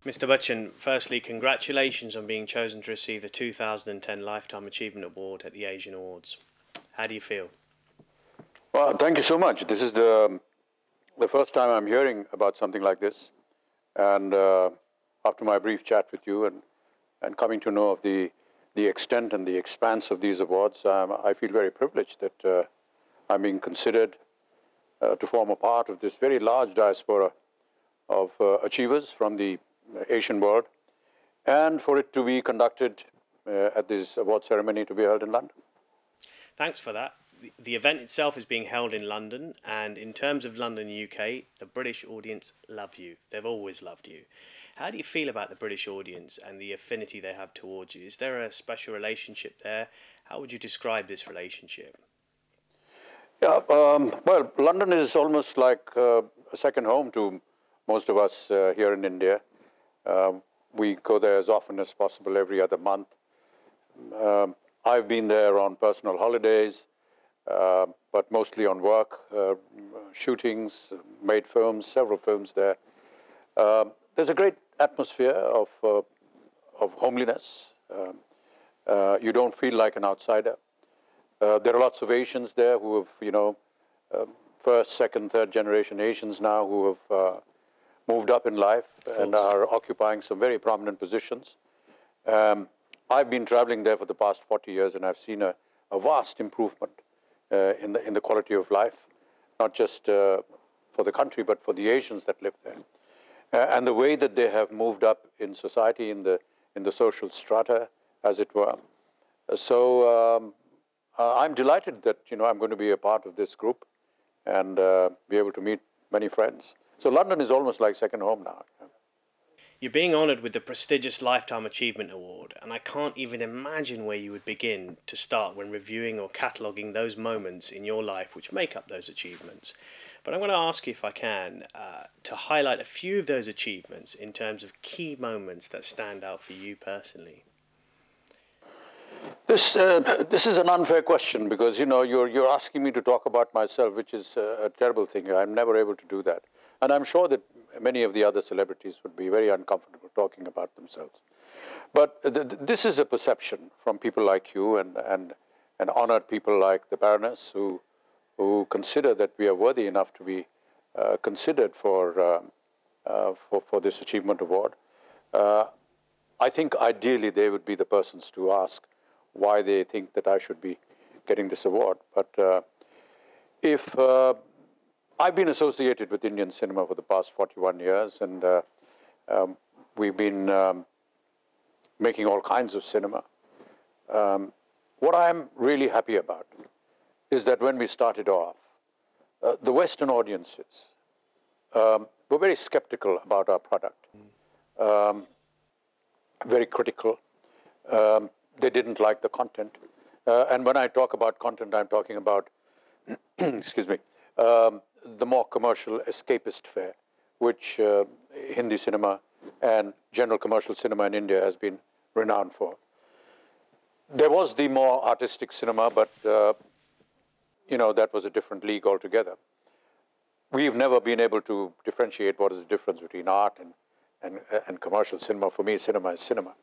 Mr. Bachchan, firstly, congratulations on being chosen to receive the 2010 Lifetime Achievement Award at the Asian Awards. How do you feel? Well, thank you so much. This is the first time I'm hearing about something like this. And after my brief chat with you and coming to know of the extent and the expanse of these awards, I feel very privileged that I'm being considered to form a part of this very large diaspora of achievers from the Asian world, and for it to be conducted at this award ceremony to be held in London. Thanks for that. The event itself is being held in London, and in terms of London, UK, the British audience love you. They've always loved you. How do you feel about the British audience and the affinity they have towards you? Is there a special relationship there? How would you describe this relationship? Yeah, well, London is almost like a second home to most of us here in India. We go there as often as possible every other month. I've been there on personal holidays, but mostly on work, shootings, made films, several films there. There's a great atmosphere of homeliness. You don't feel like an outsider. There are lots of Asians there who have, first, second, third generation Asians now who have moved up in life and are occupying some very prominent positions. I've been traveling there for the past 40 years, and I've seen a vast improvement in the quality of life, not just for the country, but for the Asians that live there. And the way that they have moved up in society, in the social strata, as it were. So I'm delighted that I'm going to be a part of this group and be able to meet many friends. So London is almost like second home now. You're being honoured with the prestigious Lifetime Achievement Award, and I can't even imagine where you would begin to start when reviewing or cataloguing those moments in your life which make up those achievements. But I'm going to ask you, if I can, to highlight a few of those achievements in terms of key moments that stand out for you personally. This is an unfair question because you're asking me to talk about myself, which is a terrible thing. I'm never able to do that, and I'm sure that many of the other celebrities would be very uncomfortable talking about themselves. But this is a perception from people like you and honored people like the Baroness who consider that we are worthy enough to be considered for this achievement award. I think ideally they would be the persons to ask why they think that I should be getting this award. But if I've been associated with Indian cinema for the past 41 years, and we've been making all kinds of cinema. What I'm really happy about is that when we started off, the Western audiences were very skeptical about our product, very critical. They didn't like the content. And when I talk about content, I'm talking about, excuse me, the more commercial escapist fare, which Hindi cinema and general commercial cinema in India has been renowned for. There was the more artistic cinema, but that was a different league altogether. We've never been able to differentiate what is the difference between art and commercial cinema. For me, cinema is cinema.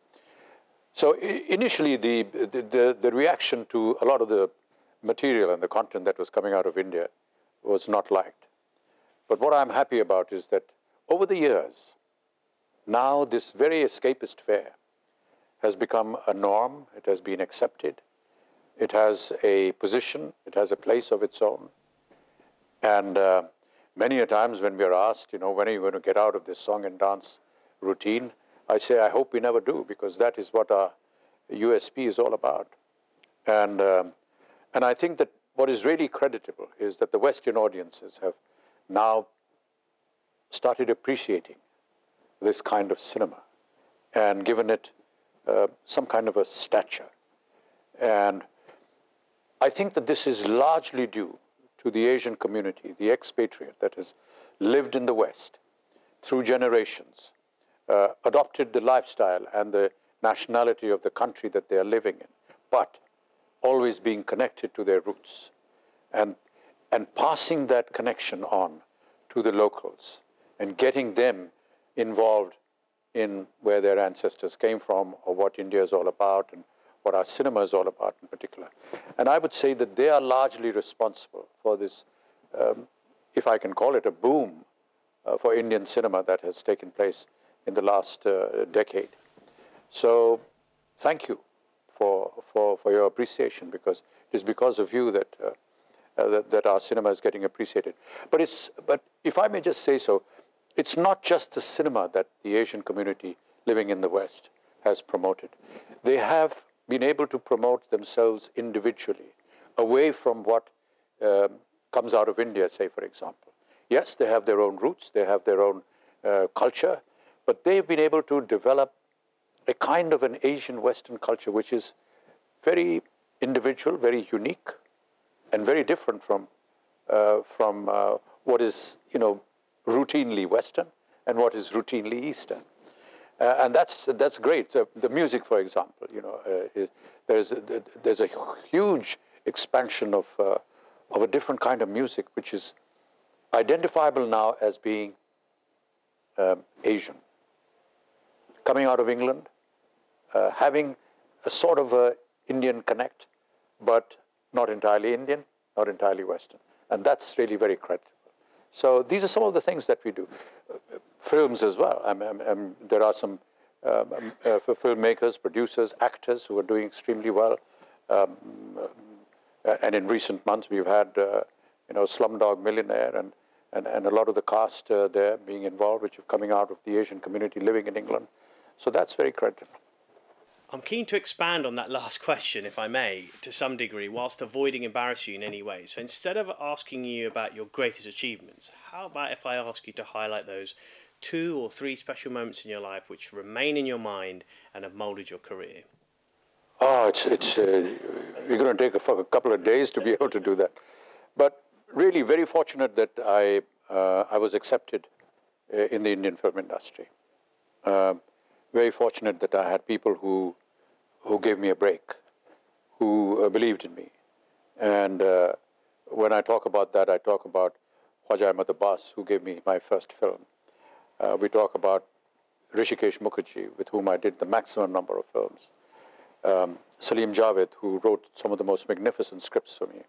So initially, the reaction to a lot of the material and the content that was coming out of India was not liked. But what I'm happy about is that over the years, now this very escapist fare has become a norm. It has been accepted. It has a position. It has a place of its own. And many a times when we are asked, when are you going to get out of this song and dance routine, I say, I hope we never do, because that is what our USP is all about. And I think that what is really creditable is that the Western audiences have now started appreciating this kind of cinema and given it some kind of a stature. And I think that this is largely due to the Asian community, the expatriate that has lived in the West through generations, adopted the lifestyle and the nationality of the country that they are living in, but always being connected to their roots and passing that connection on to the locals and getting them involved in where their ancestors came from, or what India is all about, and what our cinema is all about in particular. And I would say that they are largely responsible for this, if I can call it a boom, for Indian cinema that has taken place in the last decade. So thank you for your appreciation, because it is because of you that that our cinema is getting appreciated. But if I may just say so, it's not just the cinema that the Asian community living in the West has promoted. They have been able to promote themselves individually, away from what comes out of India, say, for example. Yes, they have their own roots, they have their own culture, but they've been able to develop a kind of an Asian Western culture which is very individual, very unique, and very different from what is, routinely Western and what is routinely Eastern. And that's great. The music, for example, there's a huge expansion of a different kind of music, which is identifiable now as being Asian, coming out of England, having a sort of a Indian connect, but not entirely Indian, not entirely Western. And that's really very creditable. So these are some of the things that we do. Films as well. There are some filmmakers, producers, actors who are doing extremely well. And in recent months, we've had, Slumdog Millionaire and a lot of the cast there being involved, which are coming out of the Asian community living in England. So that's very creditable. I'm keen to expand on that last question, if I may, to some degree, whilst avoiding embarrassing you in any way. So instead of asking you about your greatest achievements, how about if I ask you to highlight those 2 or 3 special moments in your life which remain in your mind and have moulded your career? Oh, you're going to take a couple of days to be able to do that. But really very fortunate that I was accepted in the Indian film industry. Very fortunate that I had people who gave me a break, who believed in me. And when I talk about that, I talk about Khwaja Ahmad Abbas, who gave me my first film. We talk about Rishikesh Mukherjee, with whom I did the maximum number of films. Salim Javed, who wrote some of the most magnificent scripts for me.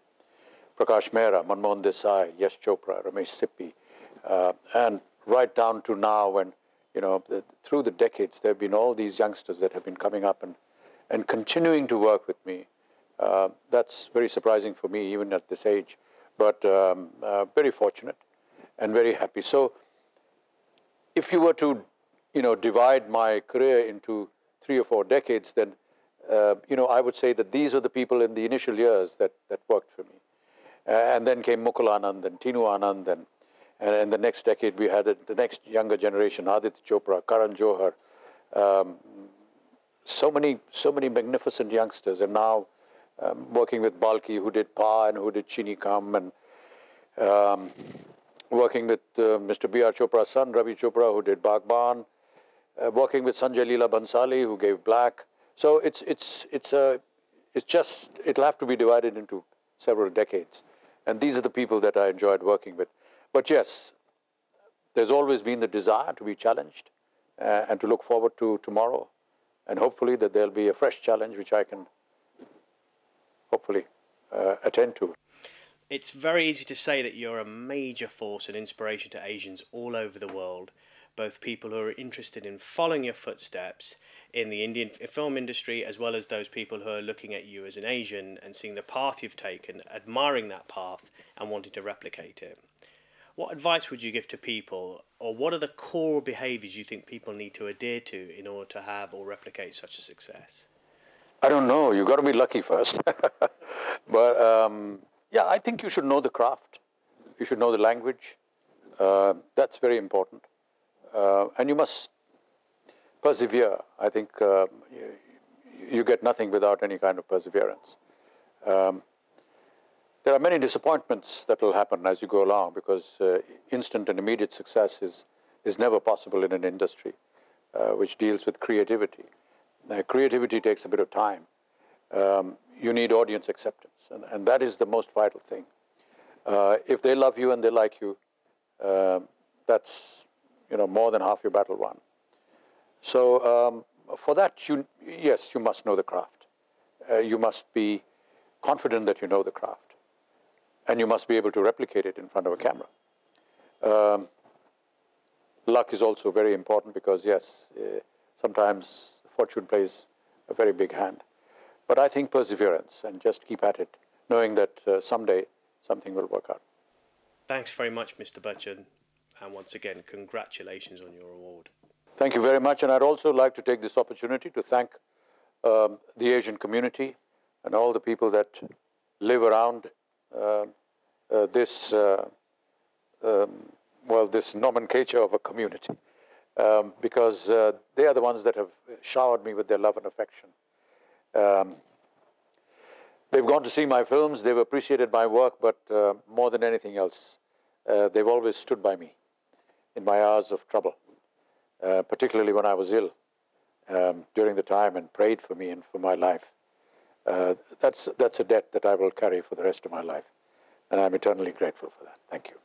Prakash Mehra, Manmohan Desai, Yash Chopra, Ramesh Sippy, and right down to now when, through the decades, there have been all these youngsters that have been coming up and continuing to work with me. That's very surprising for me, even at this age, but very fortunate and very happy. So if you were to, divide my career into 3 or 4 decades, then, I would say that these are the people in the initial years that worked for me. And then came Mukul Anand and Tinu Anand, and in the next decade we had the next younger generation, Aditya Chopra, Karan Johar, so many magnificent youngsters. And now working with Balki, who did Pa and who did Chini Kam, and working with Mr. B.R. Chopra's son, Ravi Chopra, who did Bagban, working with Sanjay Leela Bhansali, who gave Black. So it'll have to be divided into several decades. And these are the people that I enjoyed working with. But yes, there's always been the desire to be challenged and to look forward to tomorrow. And hopefully that there'll be a fresh challenge which I can hopefully attend to. It's very easy to say that you're a major force and inspiration to Asians all over the world, both people who are interested in following your footsteps in the Indian film industry, as well as those people who are looking at you as an Asian and seeing the path you've taken, admiring that path and wanting to replicate it. What advice would you give to people, or what are the core behaviours you think people need to adhere to in order to have or replicate such a success? I don't know. You've got to be lucky first. But yeah, I think you should know the craft. You should know the language. That's very important. And you must persevere. I think you get nothing without any kind of perseverance. There are many disappointments that will happen as you go along, because instant and immediate success is never possible in an industry which deals with creativity. Creativity takes a bit of time. You need audience acceptance, and that is the most vital thing. If they love you and they like you, that's more than half your battle won. So for that, yes, you must know the craft. You must be confident that you know the craft. And you must be able to replicate it in front of a camera. Luck is also very important because, yes, sometimes fortune plays a very big hand. But I think perseverance and just keep at it, knowing that someday something will work out. Thanks very much, Mr. Bachchan. And once again, congratulations on your award. Thank you very much. And I'd also like to take this opportunity to thank the Asian community and all the people that live around this this nomenclature of a community, because they are the ones that have showered me with their love and affection. They've gone to see my films, they've appreciated my work, but more than anything else, they've always stood by me in my hours of trouble, particularly when I was ill during the time, and prayed for me and for my life. That's a debt that I will carry for the rest of my life, and I'm eternally grateful for that. Thank you.